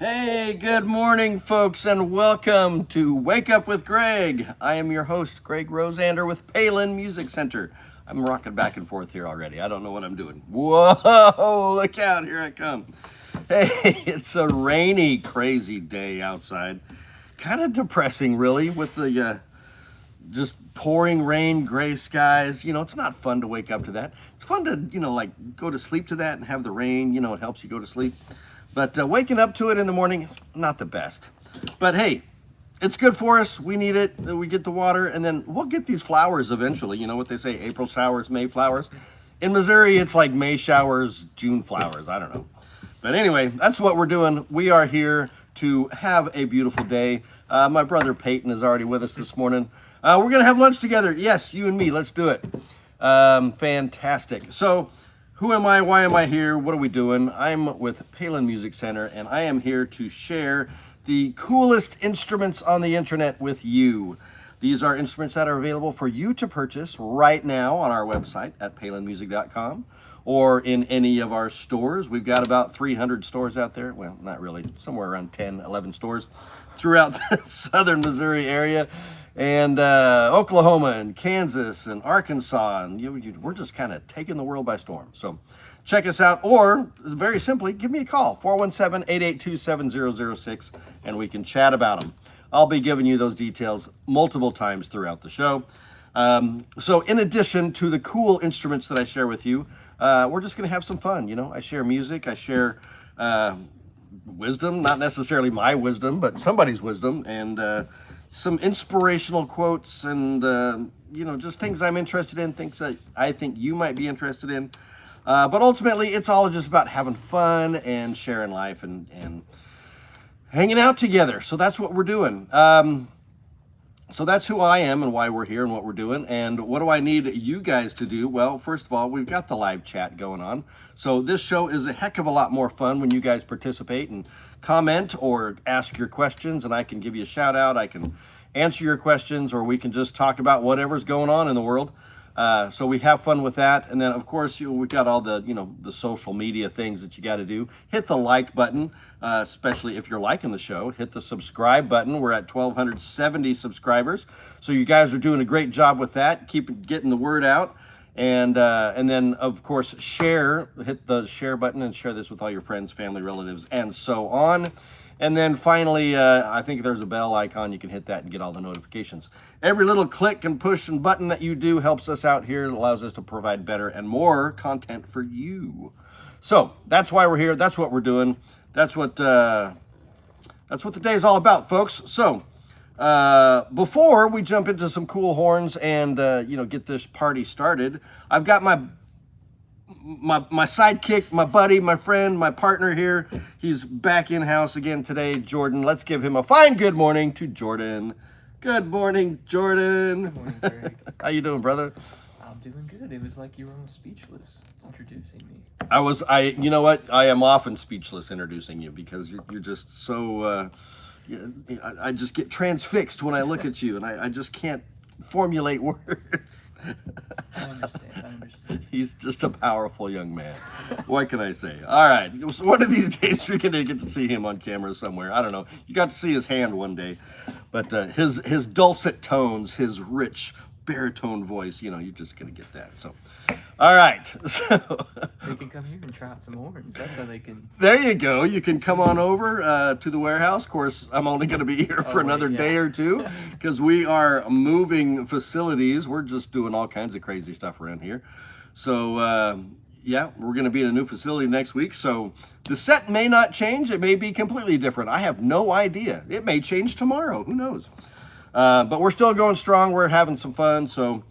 Hey, good morning, folks, and welcome to Wake Up with Greg. I am your host, Greg Rosander with Palin Music Center. I'm rocking back and forth here already. I don't know what I'm doing. Whoa, look out, here I come. Hey, it's a rainy, crazy day outside. Kind of depressing, really, with the just pouring rain, gray skies. It's not fun to wake up to that. It's fun to, like go to sleep to that and have the rain, it helps you go to sleep. But waking up to it in the morning is not the best. But hey, it's good for us. We need it. We get the water, and then we'll get these flowers eventually. You know what they say, April showers, May flowers. In Missouri, it's like May showers, June flowers. I don't know. But anyway, that's what we're doing. We are here to have a beautiful day. My brother Peyton is already with us this morning. We're going to have lunch together. Yes, you and me. Let's do it. Fantastic. So, who am I? Why am I here? What are we doing? I'm with Palin Music Center, and I am here to share the coolest instruments on the internet with you. These are instruments that are available for you to purchase right now on our website at palinmusic.com or in any of our stores. We've got about 300 stores out there. Well, not really, somewhere around 10, 11 stores throughout the southern Missouri area. And Oklahoma and Kansas and Arkansas, and we're just kind of taking the world by storm. So check us out, or very simply, give me a call, 417-882-7006, and we can chat about them. I'll be giving you those details multiple times throughout the show. So in addition to the cool instruments that I share with you, we're just going to have some fun. I share music, I share wisdom, not necessarily my wisdom, but somebody's wisdom, and some inspirational quotes and, just things I'm interested in, things that I think you might be interested in. But ultimately, it's all just about having fun and sharing life and hanging out together. So that's what we're doing. So that's who I am and why we're here and what we're doing. And what do I need you guys to do? Well, first of all, we've got the live chat going on. So this show is a heck of a lot more fun when you guys participate and comment or ask your questions, and I can give you a shout out. I can answer your questions, or we can just talk about whatever's going on in the world. So we have fun with that. And then, of course, we've got all the, the social media things that you got to do. Hit the like button, especially if you're liking the show. Hit the subscribe button. We're at 1,270 subscribers. So you guys are doing a great job with that. Keep getting the word out. And then, of course, hit the share button and share this with all your friends, family, relatives, and so on. And then finally, I think there's a bell icon. You can hit that and get all the notifications. Every little click and push and button that you do helps us out here. It allows us to provide better and more content for you. So that's why we're here. That's what we're doing. That's what the day is all about, folks. So before we jump into some cool horns and get this party started, I've got my sidekick, my buddy, my friend, my partner here. He's back in house again today, Jordan. Let's give him a fine good morning to Jordan. Good morning, Jordan. Good morning, Greg. How you doing, brother? I'm doing good. It was like you were almost speechless introducing me. You know what? I am often speechless introducing you because you're just so, I just get transfixed when I look at you, and I just can't formulate words. I understand. He's just a powerful young man. What can I say? All right. So one of these days you're going to get to see him on camera somewhere. I don't know. You got to see his hand one day. But his dulcet tones, his rich baritone voice, you're just going to get that. So, all right. So They can come here and try out some horns. That's how they can. there you go. You can come on over to the warehouse. Of course, I'm only going to be here for another day or two because we are moving facilities. We're just doing all kinds of crazy stuff around here. So, we're going to be in a new facility next week. So the set may not change. It may be completely different. I have no idea. It may change tomorrow. Who knows? But we're still going strong. We're having some fun. So,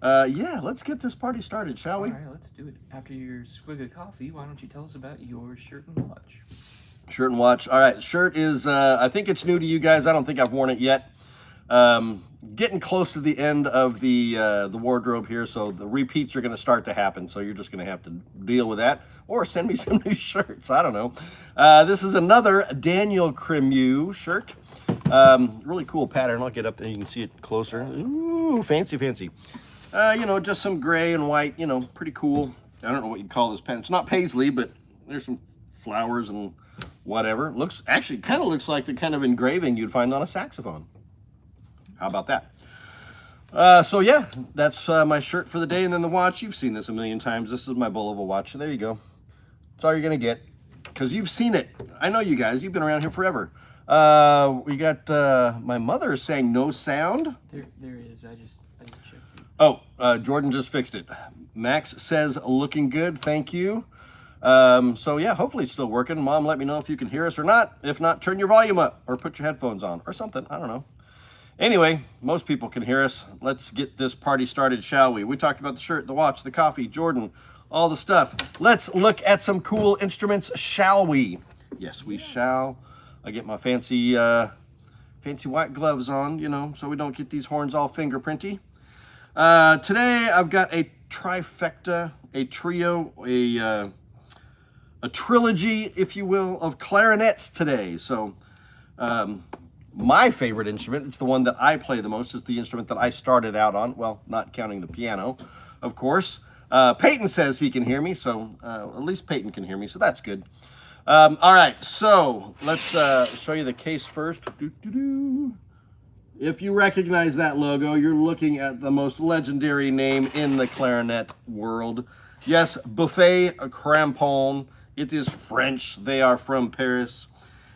let's get this party started, shall we? All right, let's do it. After your swig of coffee, why don't you tell us about your shirt and watch? Shirt and watch. All right, shirt is, I think it's new to you guys. I don't think I've worn it yet. Getting close to the end of the wardrobe here, so the repeats are going to start to happen. So you're just going to have to deal with that, or send me some new shirts. I don't know. This is another Daniel Cremieux shirt. Really cool pattern. I'll get up there. You can see it closer. Ooh, fancy. Just some gray and white. Pretty cool. I don't know what you'd call this pattern. It's not paisley, but there's some flowers and whatever. Looks actually kind of looks like the kind of engraving you'd find on a saxophone. How about that? So yeah, that's my shirt for the day, and then the watch. You've seen this a million times. This is my Bulova watch. There you go. That's all you're gonna get, because you've seen it. I know you guys. You've been around here forever. We got my mother saying no sound. There is. I just checked it. Oh, Jordan just fixed it. Max says looking good. Thank you. So yeah, hopefully it's still working. Mom, let me know if you can hear us or not. If not, turn your volume up or put your headphones on or something. I don't know. Anyway, most people can hear us. Let's get this party started, shall we? We talked about the shirt, the watch, the coffee, Jordan, all the stuff. Let's look at some cool instruments, shall we? Yes, we shall. I get my fancy white gloves on, you know, so we don't get these horns all fingerprinty. Today I've got a trifecta, a trio, a trilogy, if you will, of clarinets today. So my favorite instrument, it's the one that I play the most, is the instrument that I started out on. Well, not counting the piano, of course. Peyton says he can hear me, so at least Peyton can hear me, so that's good. All right, so let's show you the case first. If you recognize that logo, you're looking at the most legendary name in the clarinet world. Yes, Buffet Crampon. It is French. They are from Paris.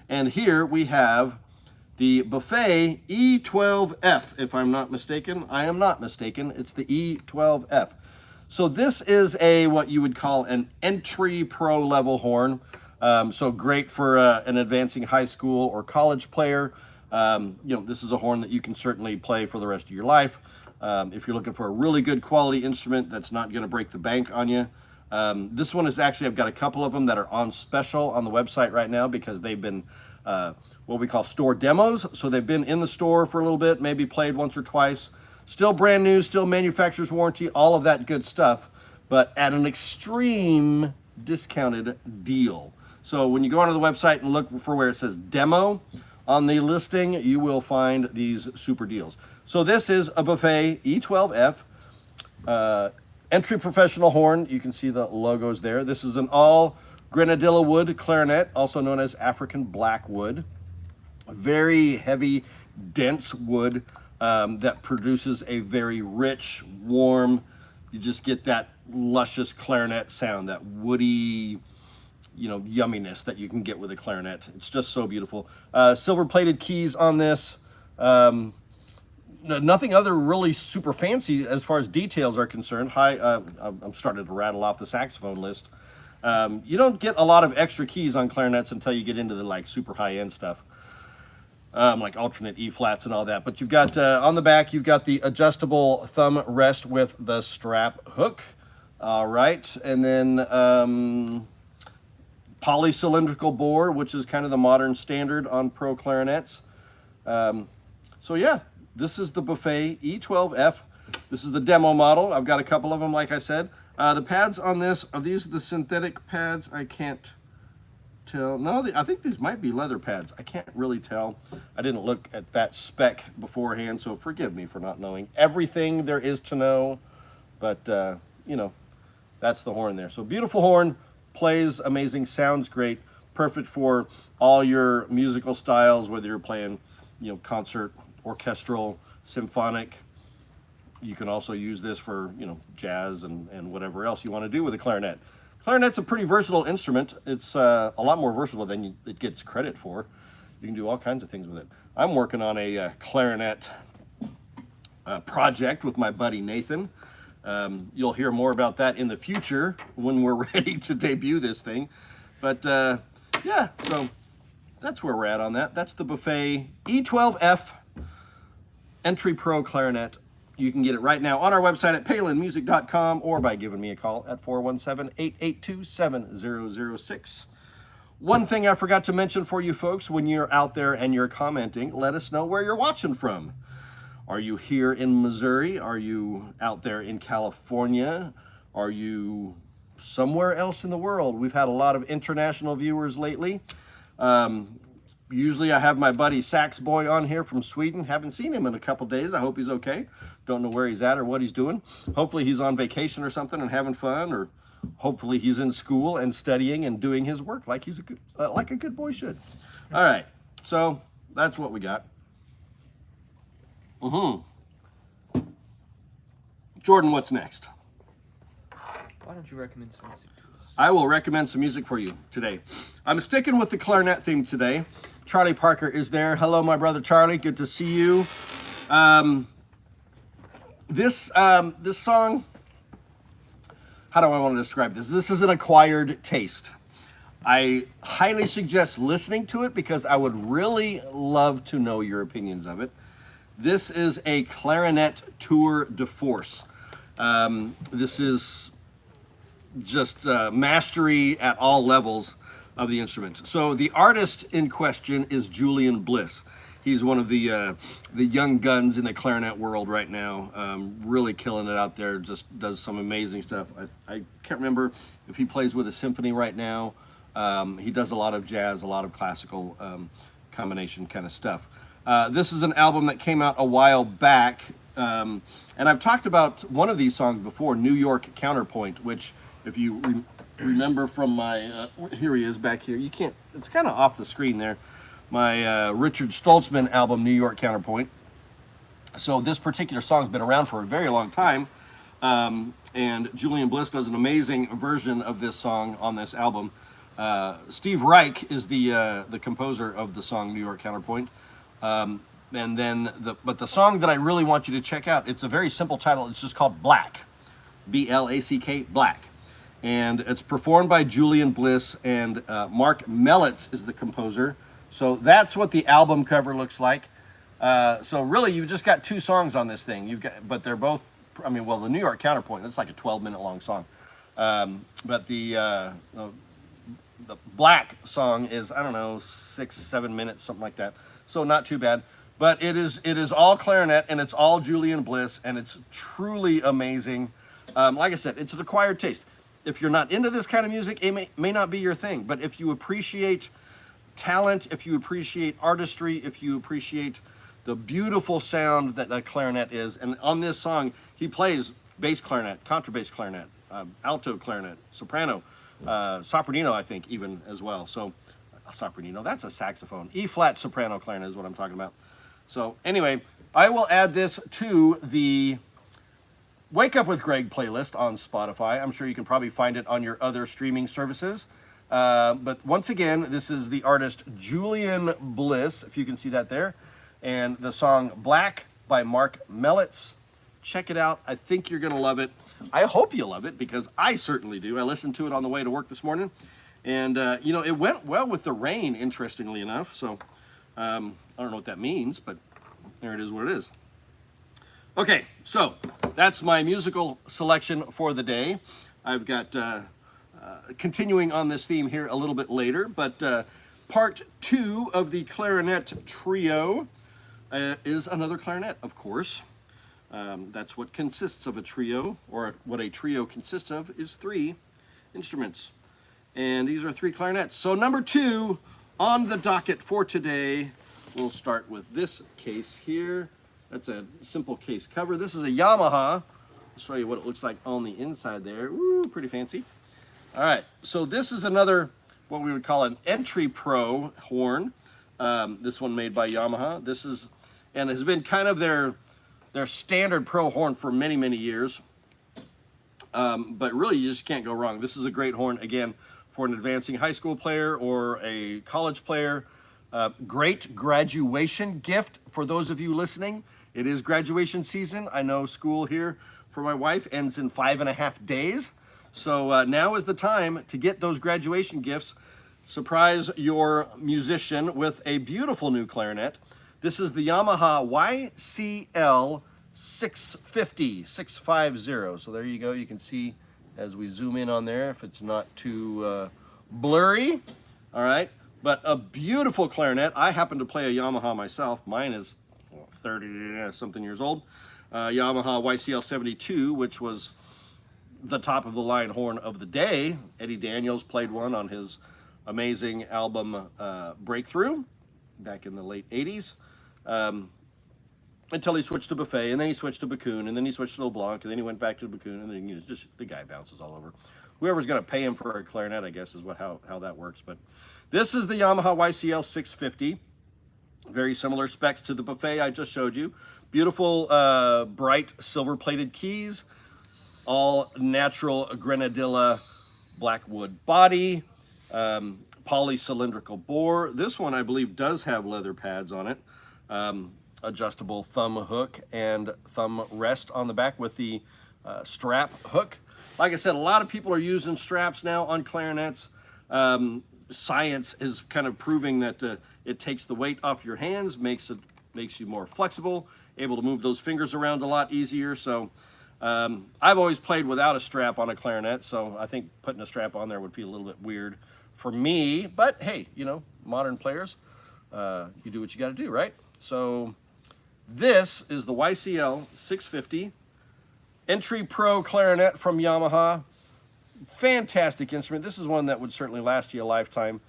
And here we have the Buffet E12F, if I'm not mistaken. I am not mistaken. It's the E12F. So this is what you would call an entry pro level horn. So great for an advancing high school or college player. This is a horn that you can certainly play for the rest of your life. If you're looking for a really good quality instrument that's not going to break the bank on you. This one is actually, I've got a couple of them that are on special on the website right now because they've been what we call store demos. So they've been in the store for a little bit, maybe played once or twice. Still brand new, still manufacturer's warranty, all of that good stuff, but at an extreme discounted deal. So when you go onto the website and look for where it says demo on the listing, you will find these super deals. So this is a Buffet E12F entry professional horn. You can see the logos there. This is an all grenadilla wood clarinet, also known as African black wood. Very heavy, dense wood that produces a very rich, warm, you just get that luscious clarinet sound, that woody, yumminess that you can get with a clarinet. It's just so beautiful. Silver plated keys on this. Nothing other really super fancy as far as details are concerned. I'm starting to rattle off the saxophone list. You don't get a lot of extra keys on clarinets until you get into the super high-end stuff. Like alternate E flats and all that. But you've got, on the back, you've got the adjustable thumb rest with the strap hook. All right. And then polycylindrical bore, which is kind of the modern standard on pro clarinets. So yeah, this is the Buffet E12F. This is the demo model. I've got a couple of them, like I said. The pads on this, are these the synthetic pads? I can't tell. No, I think these might be leather pads. I can't really tell. I didn't look at that spec beforehand, so forgive me for not knowing everything there is to know. But, that's the horn there. So beautiful horn, plays amazing, sounds great, perfect for all your musical styles, whether you're playing, concert, orchestral, symphonic. You can also use this for, jazz and whatever else you want to do with a clarinet. Clarinet's a pretty versatile instrument. It's a lot more versatile than it gets credit for. You can do all kinds of things with it. I'm working on a clarinet project with my buddy Nathan. You'll hear more about that in the future when we're ready to debut this thing. But yeah, so that's where we're at on that. That's the Buffet E12F Entry Pro Clarinet. You can get it right now on our website at palinmusic.com or by giving me a call at 417-882-7006. One thing I forgot to mention for you folks, when you're out there and you're commenting, let us know where you're watching from. Are you here in Missouri? Are you out there in California? Are you somewhere else in the world? We've had a lot of international viewers lately. Usually I have my buddy Sax Boy on here from Sweden. Haven't seen him in a couple days. I hope he's okay. Don't know where he's at or what he's doing. Hopefully he's on vacation or something and having fun, or hopefully he's in school and studying and doing his work like he's a good, like a good boy should. All right, so that's what we got. Jordan, what's next? Why don't you recommend some music to us? I will recommend some music for you today. I'm sticking with the clarinet theme today. Charlie Parker is there. Hello, my brother Charlie. Good to see you. This song, how do I want to describe this? This is an acquired taste. I highly suggest listening to it because I would really love to know your opinions of it. This is a clarinet tour de force. This is just mastery at all levels of the instrument. So the artist in question is Julian Bliss. He's one of the young guns in the clarinet world right now. Really killing it out there. Just does some amazing stuff. I can't remember if he plays with a symphony right now. He does a lot of jazz, a lot of classical combination kind of stuff. This is an album that came out a while back, and I've talked about one of these songs before, New York Counterpoint, which if you remember from my, here he is back here, you can't, it's kind of off the screen there, my Richard Stoltzman album, New York Counterpoint. So this particular song's been around for a very long time, and Julian Bliss does an amazing version of this song on this album. Steve Reich is the composer of the song New York Counterpoint. And then but the song that I really want you to check out, it's a very simple title. It's just called Black, B-L-A-C-K, Black. And it's performed by Julian Bliss, and Mark Melitz is the composer. So that's what the album cover looks like. So really, you've just got two songs on this thing. But they're both, I mean, well, the New York Counterpoint, that's like a 12-minute long song. But the Black song is, I don't know, 6-7 minutes, something like that. So not too bad. But it is all clarinet, and it's all Julian Bliss, and it's truly amazing. Like I said, it's an acquired taste. If you're not into this kind of music, it may not be your thing. But if you appreciate talent, if you appreciate artistry, if you appreciate the beautiful sound that a clarinet is, and on this song, he plays bass clarinet, contrabass clarinet, alto clarinet, soprano, sopranino, I think, even as well. So, sopranino, that's a saxophone. E-flat soprano clarinet is what I'm talking about. So, anyway, I will add this to the Wake Up with Greg playlist on Spotify. I'm sure you can probably find it on your other streaming services. But once again, this is the artist Julian Bliss, if you can see that there. And the song Black by Mark Melitz. Check it out. I think you're going to love it. I hope you love it because I certainly do. I listened to it on the way to work this morning. And, you know, it went well with the rain, interestingly enough. So I don't know what that means, but there it is what it is. Okay, so that's my musical selection for the day. I've got continuing on this theme here a little bit later, but part 2 of the clarinet trio is another clarinet, of course. That's what consists of a trio, or what a trio consists of is 3 instruments. And these are 3 clarinets. So number 2 on the docket for today, we'll start with this case here. That's a simple case cover. This is a Yamaha. I'll show you what it looks like on the inside there. Ooh, pretty fancy. All right, so this is another, what we would call an entry pro horn. This one made by Yamaha. This is, and has been kind of their standard pro horn for many, many years. But really, you just can't go wrong. This is a great horn, again, for an advancing high school player or a college player. Great graduation gift for those of you listening. It is graduation season. I know school here for my wife ends in 5.5 days. So now is the time to get those graduation gifts. Surprise your musician with a beautiful new clarinet. This is the Yamaha YCL 650. So there you go. You can see as we zoom in on there if it's not too blurry. All right. But a beautiful clarinet. I happen to play a Yamaha myself. Mine is 30-something years old. Yamaha YCL 72, which was the top of the line horn of the day. Eddie Daniels played one on his amazing album Breakthrough back in the late 80s. Until he switched to Buffet, and then he switched to Bakun, and then he switched to LeBlanc, and then he went back to Bakun, and then just the guy bounces all over. whoever's going to pay him for a clarinet, I guess, is how that works. But this is the Yamaha YCL 650. Very similar specs to the buffet I just showed you. Beautiful, bright silver-plated keys. All natural Grenadilla blackwood body. Poly-cylindrical bore. This one, I believe, does have leather pads on it. Adjustable thumb hook and thumb rest on the back with the strap hook. Like I said, a lot of people are using straps now on clarinets. Science is kind of proving that it takes the weight off your hands, makes you more flexible, able to move those fingers around a lot easier. So I've always played without a strap on a clarinet, so I think putting a strap on there would feel a little bit weird for me. But hey, you know, modern players, you do what you got to do, right? So this is the YCL 650 Entry Pro clarinet from Yamaha. Fantastic instrument. This is one that would certainly last you a lifetime.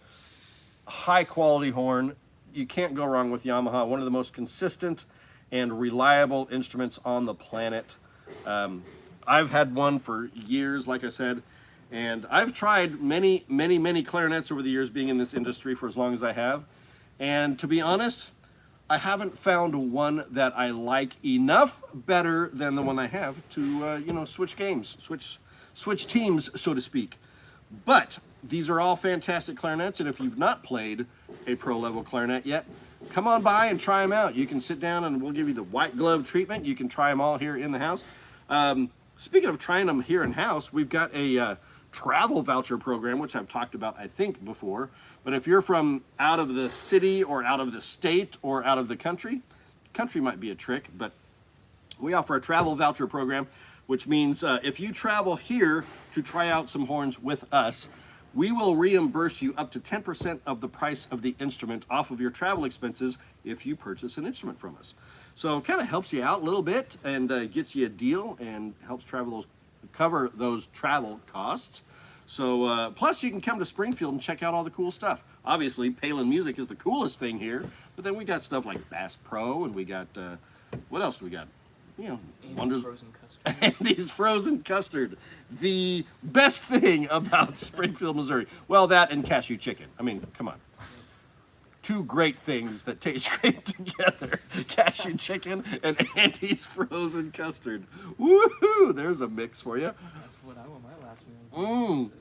High quality horn. You can't go wrong with Yamaha. One of the most consistent and reliable instruments on the planet. I've had one for years, like I said, and I've tried many clarinets over the years, being in this industry for as long as I have. And to be honest, I haven't found one that I like enough better than the one I have to, you know, switch games, switch teams, so to speak. But these are all fantastic clarinets, and if you've not played a pro level clarinet yet, come on by and try them out. You can sit down and we'll give you the white glove treatment. You can try them all here in the house. Speaking of trying them here in house, we've got a travel voucher program, which I've talked about, I think, before. But if you're from out of the city or out of the state or out of the country might be a trick, but we offer a travel voucher program, which means if you travel here to try out some horns with us, we will reimburse you up to 10% of the price of the instrument off of your travel expenses if you purchase an instrument from us. So it kind of helps you out a little bit and gets you a deal and helps cover those travel costs. So plus you can come to Springfield and check out all the cool stuff. Obviously, Palin Music is the coolest thing here, but then we got stuff like Bass Pro, and we got what else do we got? You know, Andy's frozen custard. Andy's frozen custard, the best thing about Springfield, Missouri. Well, that and cashew chicken. I mean, come on. Two great things that taste great together. Cashew chicken and Andy's frozen custard. Woohoo! There's a mix for you. That's what I want my last meal.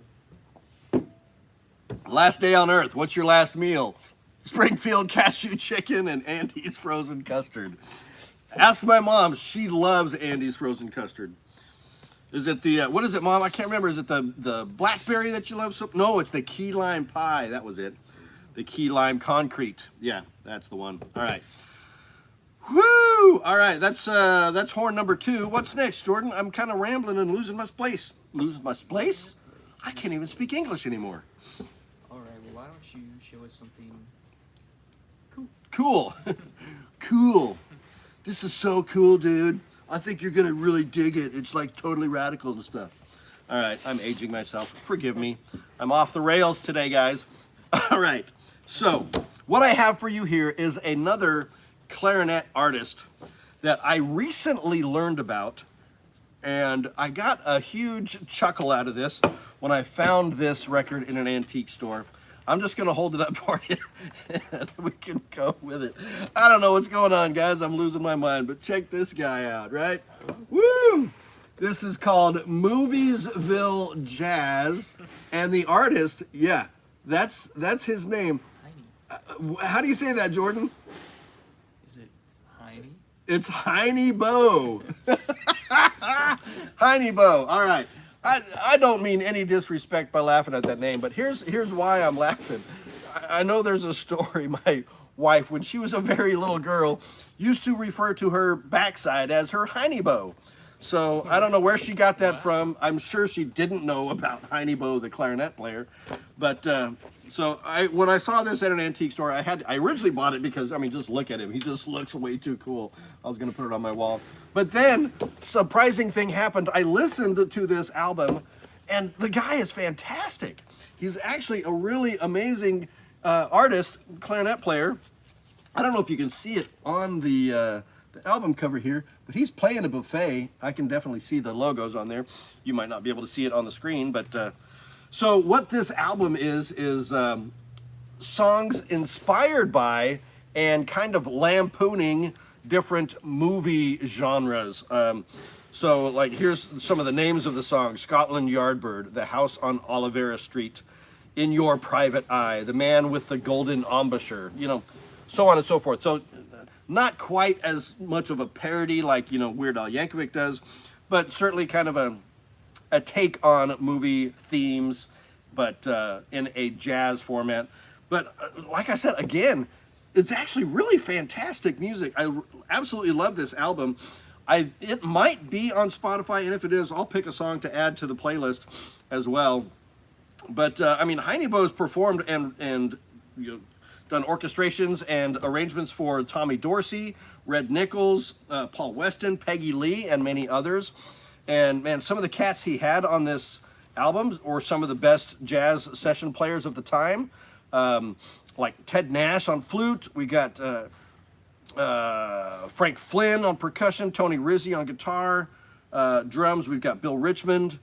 Last day on earth. What's your last meal? Springfield cashew chicken and Andy's frozen custard. Ask my mom. She loves Andy's frozen custard. Is it the, what is it, Mom? I can't remember. Is it the blackberry that you love so? No, it's the key lime pie. That was it. The key lime concrete. Yeah, that's the one. All right. Woo! All right, that's horn number 2. What's next, Jordan? I'm kind of rambling and losing my place. Losing my place? I can't even speak English anymore. All right, well, why don't you show us something cool? Cool. Cool. This is so cool, dude. I think you're going to really dig it. It's like totally radical and stuff. All right, I'm aging myself. Forgive me. I'm off the rails today, guys. All right, so what I have for you here is another clarinet artist that I recently learned about, and I got a huge chuckle out of this when I found this record in an antique store. I'm just going to hold it up for you, and we can go with it. I don't know what's going on, guys. I'm losing my mind, but check this guy out, right? Woo! This is called Moviesville Jazz, and the artist, yeah, that's his name. Heine. How do you say that, Jordan? Is it Heine? It's Heine Bo. Heine Bo. All right. I don't mean any disrespect by laughing at that name, but here's why I'm laughing. I know there's a story. My wife, when she was a very little girl, used to refer to her backside as her Heine Bo. So I don't know where she got that from. I'm sure she didn't know about Heine Bo, the clarinet player. But so when I saw this at an antique store, I originally bought it because, I mean, just look at him. He just looks way too cool. I was going to put it on my wall. But then, surprising thing happened. I listened to this album, and the guy is fantastic. He's actually a really amazing artist, clarinet player. I don't know if you can see it on the the album cover here, but he's playing a buffet. I can definitely see the logos on there. You might not be able to see it on the screen, but so what this album is songs inspired by and kind of lampooning different movie genres. So like here's some of the names of the songs: Scotland Yardbird, The House on Olivera Street, In Your Private Eye, The Man with the Golden Embouchure, you know, so on and so forth. So not quite as much of a parody like, you know, Weird Al Yankovic does, but certainly kind of a take on movie themes, but in a jazz format. But like I said, again, it's actually really fantastic music. I absolutely love this album. It might be on Spotify, and if it is, I'll pick a song to add to the playlist as well. But I mean, Heine Bo's performed and you know, done orchestrations and arrangements for Tommy Dorsey, Red Nichols, Paul Weston, Peggy Lee, and many others. And man, some of the cats he had on this album were some of the best jazz session players of the time. Like Ted Nash on flute. We got Frank Flynn on percussion, Tony Rizzi on guitar, drums. We've got Bill Richmond,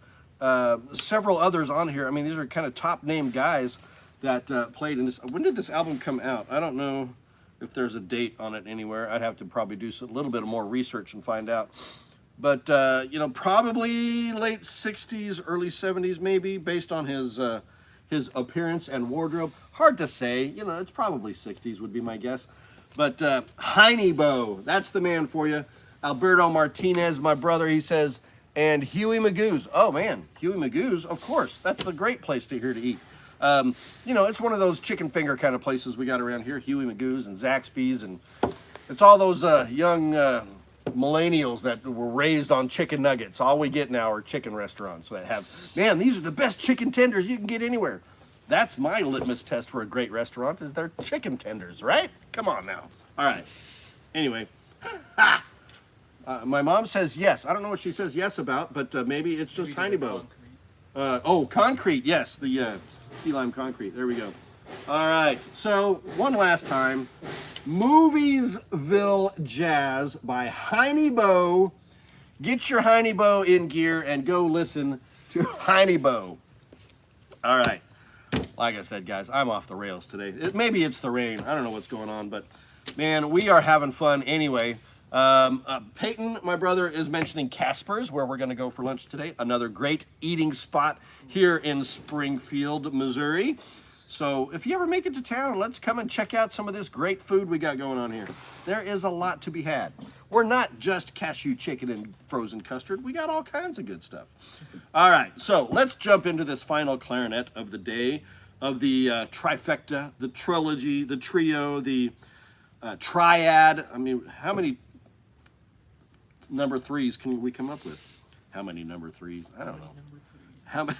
several others on here. I mean, these are kind of top name guys that played in this. When did this album come out? I don't know if there's a date on it anywhere. I'd have to probably do a little bit more research and find out. But you know, probably late 60s, early 70s, maybe, based on his appearance and wardrobe. Hard to say. You know, it's probably 60s would be my guess. But Heine Bo, that's the man for you. Alberto Martinez, my brother, he says, and Huey Magoo's. Oh man, Huey Magoo's, of course. That's a great place to eat. You know, it's one of those chicken finger kind of places we got around here. Huey Magoo's and Zaxby's, and it's all those young millennials that were raised on chicken nuggets. All we get now are chicken restaurants that have, man, these are the best chicken tenders you can get anywhere. That's my litmus test for a great restaurant, is their chicken tenders, right? Come on now. All right. Anyway, my mom says yes. I don't know what she says yes about, but maybe it's just Heine Bo. Oh, concrete. Yes, the key lime concrete. There we go. All right. So one last time, Moviesville Jazz by Heine Bo. Get your Heine Bo in gear and go listen to Heine Bo. All right. Like I said, guys, I'm off the rails today. Maybe it's the rain. I don't know what's going on, but man, we are having fun anyway. Peyton, my brother, is mentioning Casper's, where we're going to go for lunch today. Another great eating spot here in Springfield, Missouri. So if you ever make it to town, let's come and check out some of this great food we got going on here. There is a lot to be had. We're not just cashew chicken and frozen custard. We got all kinds of good stuff. All right, so let's jump into this final clarinet of the day, of the trifecta, the trilogy, the trio, the triad. I mean, how many number threes can we come up with? How many number threes? I don't know. How many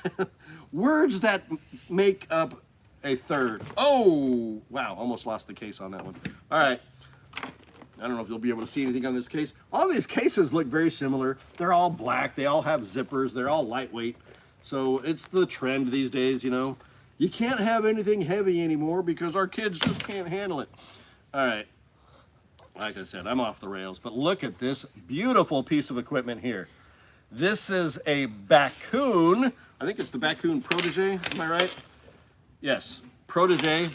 words that make up a third? Oh, wow, almost lost the case on that one. All right. I don't know if you'll be able to see anything on this case. All these cases look very similar. They're all black. They all have zippers. They're all lightweight. So it's the trend these days, you know. You can't have anything heavy anymore because our kids just can't handle it. All right. Like I said, I'm off the rails. But look at this beautiful piece of equipment here. This is a Bakun. I think it's the Bakun Protege. Am I right? Yes. Protege.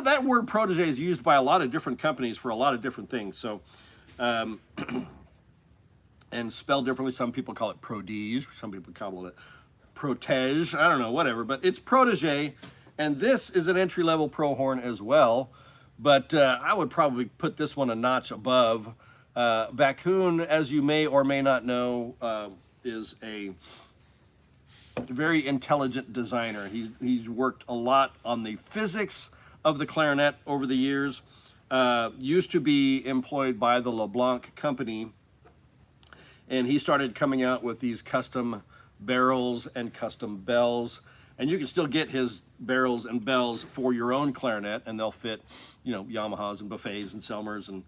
That word protege is used by a lot of different companies for a lot of different things. So, and spelled differently. Some people call it prodige. Some people call it protege. I don't know, whatever. But it's protege. And this is an entry-level pro horn as well. But I would probably put this one a notch above. Bakun, as you may or may not know, is a very intelligent designer. He's worked a lot on the physics of the clarinet over the years. Used to be employed by the LeBlanc company, and he started coming out with these custom barrels and custom bells, and you can still get his barrels and bells for your own clarinet, and they'll fit, you know, Yamahas and Buffets and Selmers and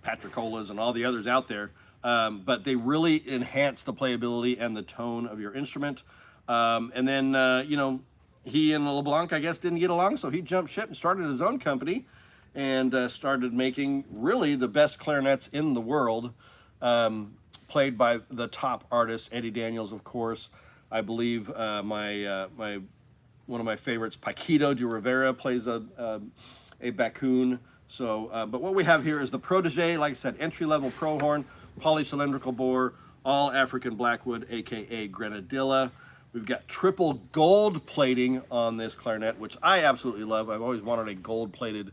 Patricolas and all the others out there, but they really enhance the playability and the tone of your instrument. And then, you know, he and LeBlanc, I guess, didn't get along, so he jumped ship and started his own company. and started making really the best clarinets in the world, played by the top artists. Eddie Daniels, of course. I believe one of my favorites, Paquito de Rivera, plays a Bakun. So, but what we have here is the Protege, like I said, entry-level pro horn, polycylindrical bore, all African Blackwood, aka Grenadilla. We've got triple gold plating on this clarinet, which I absolutely love. I've always wanted a gold-plated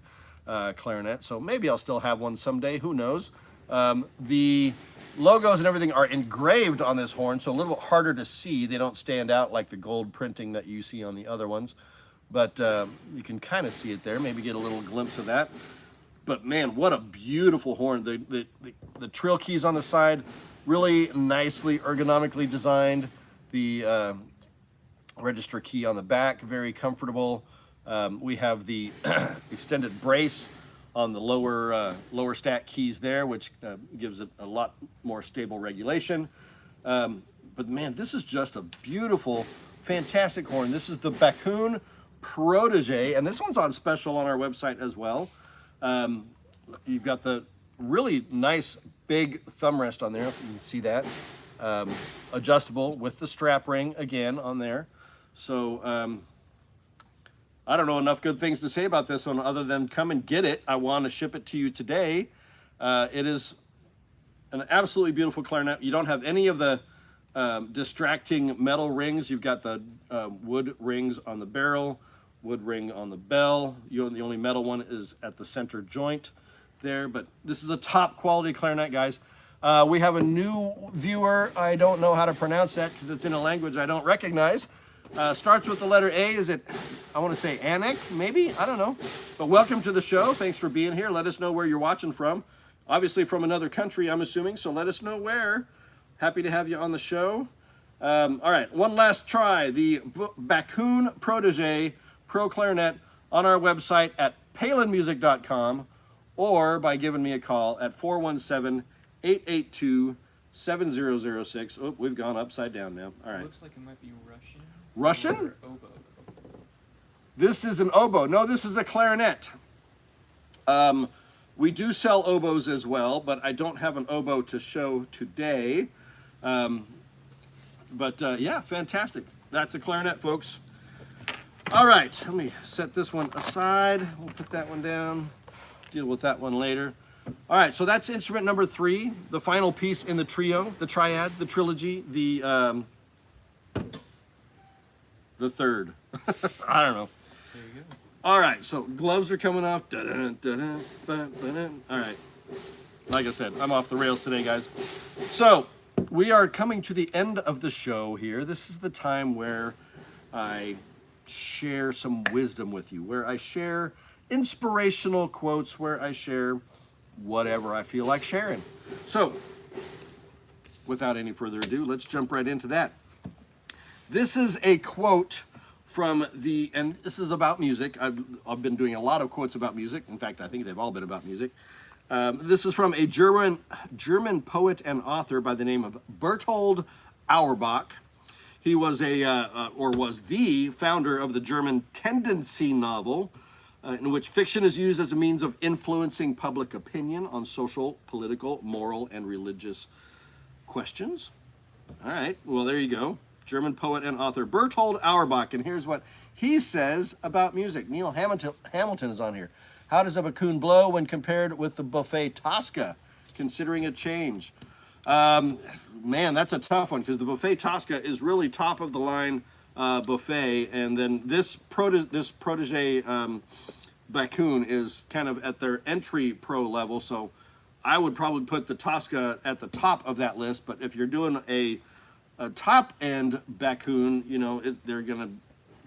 clarinet, so maybe I'll still have one someday. Who knows? The logos and everything are engraved on this horn, so a little bit harder to see. They don't stand out like the gold printing that you see on the other ones, but you can kind of see it there. Maybe get a little glimpse of that. But man, what a beautiful horn. The trill keys on the side, really nicely ergonomically designed. The register key on the back, very comfortable. We have the extended brace on the lower stack keys there, which gives it a lot more stable regulation. But man, this is just a beautiful, fantastic horn. This is the Bakun Protege, and this one's on special on our website as well. You've got the really nice big thumb rest on there, if you can see that. Adjustable with the strap ring again on there. So I don't know enough good things to say about this one other than come and get it. I want to ship it to you today. It is an absolutely beautiful clarinet. You don't have any of the distracting metal rings. You've got the wood rings on the barrel, wood ring on the bell. The only metal one is at the center joint there, but this is a top quality clarinet, guys. We have a new viewer. I don't know how to pronounce that because it's in a language I don't recognize. Starts with the letter A. Is it, I want to say Anik, maybe? I don't know. But welcome to the show. Thanks for being here. Let us know where you're watching from. Obviously from another country, I'm assuming, so let us know where. Happy to have you on the show. All right, one last try. The Bakun Protege Pro Clarinet on our website at palinmusic.com or by giving me a call at 417-882-7006. Oh, we've gone upside down now. All right. Looks like it might be Russian. Russian? Or oboe. This is an oboe. No, this is a clarinet. We do sell oboes as well, but I don't have an oboe to show today. Yeah, fantastic. That's a clarinet, folks. All right, let me set this one aside. We'll put that one down. Deal with that one later. All right, so that's instrument number 3, the final piece in the trio, the triad, the trilogy, the third. I don't know. There you go. All right, so gloves are coming off. All right, like I said, I'm off the rails today, guys. So we are coming to the end of the show here. This is the time where I share some wisdom with you, where I share inspirational quotes, where I share whatever I feel like sharing. So without any further ado, let's jump right into that. This is a quote from and this is about music. I've been doing a lot of quotes about music. In fact, I think they've all been about music. This is from a German poet and author by the name of Bertold Auerbach. He was was the founder of the German tendency novel, in which fiction is used as a means of influencing public opinion on social, political, moral, and religious questions. All right, well, there you go. German poet and author Bertold Auerbach, and here's what he says about music. Neil Hamilton is on here. How does a Bakun blow when compared with the Buffet Tosca? Considering a change. Man, that's a tough one because the Buffet Tosca is really top of the line buffet, and then this Protege Bakun is kind of at their entry pro level. So I would probably put the Tosca at the top of that list. But if you're doing a top end Bakun, they're gonna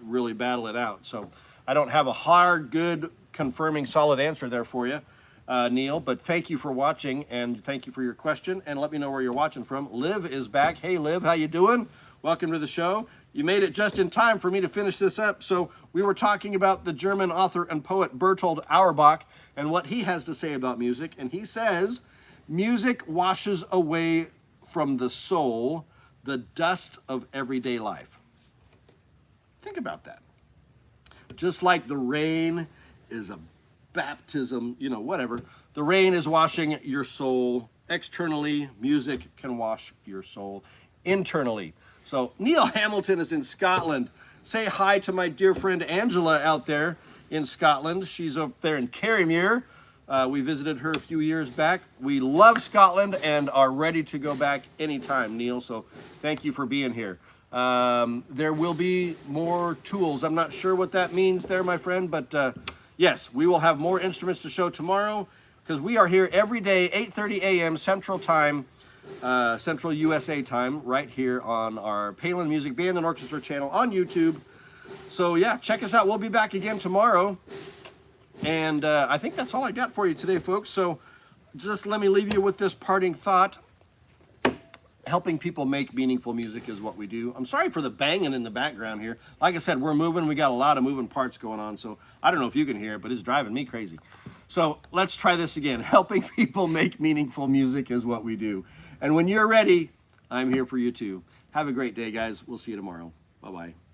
really battle it out. So I don't have a hard, good, confirming, solid answer there for you, Neil, but thank you for watching and thank you for your question, and let me know where you're watching from. Liv is back. Hey Liv, how you doing? Welcome to the show. You made it just in time for me to finish this up. So we were talking about the German author and poet Bertold Auerbach and what he has to say about music, and he says, music washes away from the soul the dust of everyday life. Think about that. Just like the rain is a baptism, you know, whatever. The rain is washing your soul externally. Music can wash your soul internally. So Neil Hamilton is in Scotland. Say hi to my dear friend Angela out there in Scotland. She's up there in Carrymere. We visited her a few years back. We love Scotland and are ready to go back anytime, Neil. So thank you for being here. There will be more tools. I'm not sure what that means there, my friend, but yes, we will have more instruments to show tomorrow because we are here every day, 8:30 a.m. Central Time, Central USA time, right here on our Palin Music Band and Orchestra channel on YouTube. So yeah, check us out. We'll be back again tomorrow. And I think that's all I got for you today, folks. So just let me leave you with this parting thought. Helping people make meaningful music is what we do. I'm sorry for the banging in the background here. Like I said, we're moving. We got a lot of moving parts going on. So I don't know if you can hear it, but it's driving me crazy. So let's try this again. Helping people make meaningful music is what we do. And when you're ready, I'm here for you too. Have a great day, guys. We'll see you tomorrow. Bye-bye.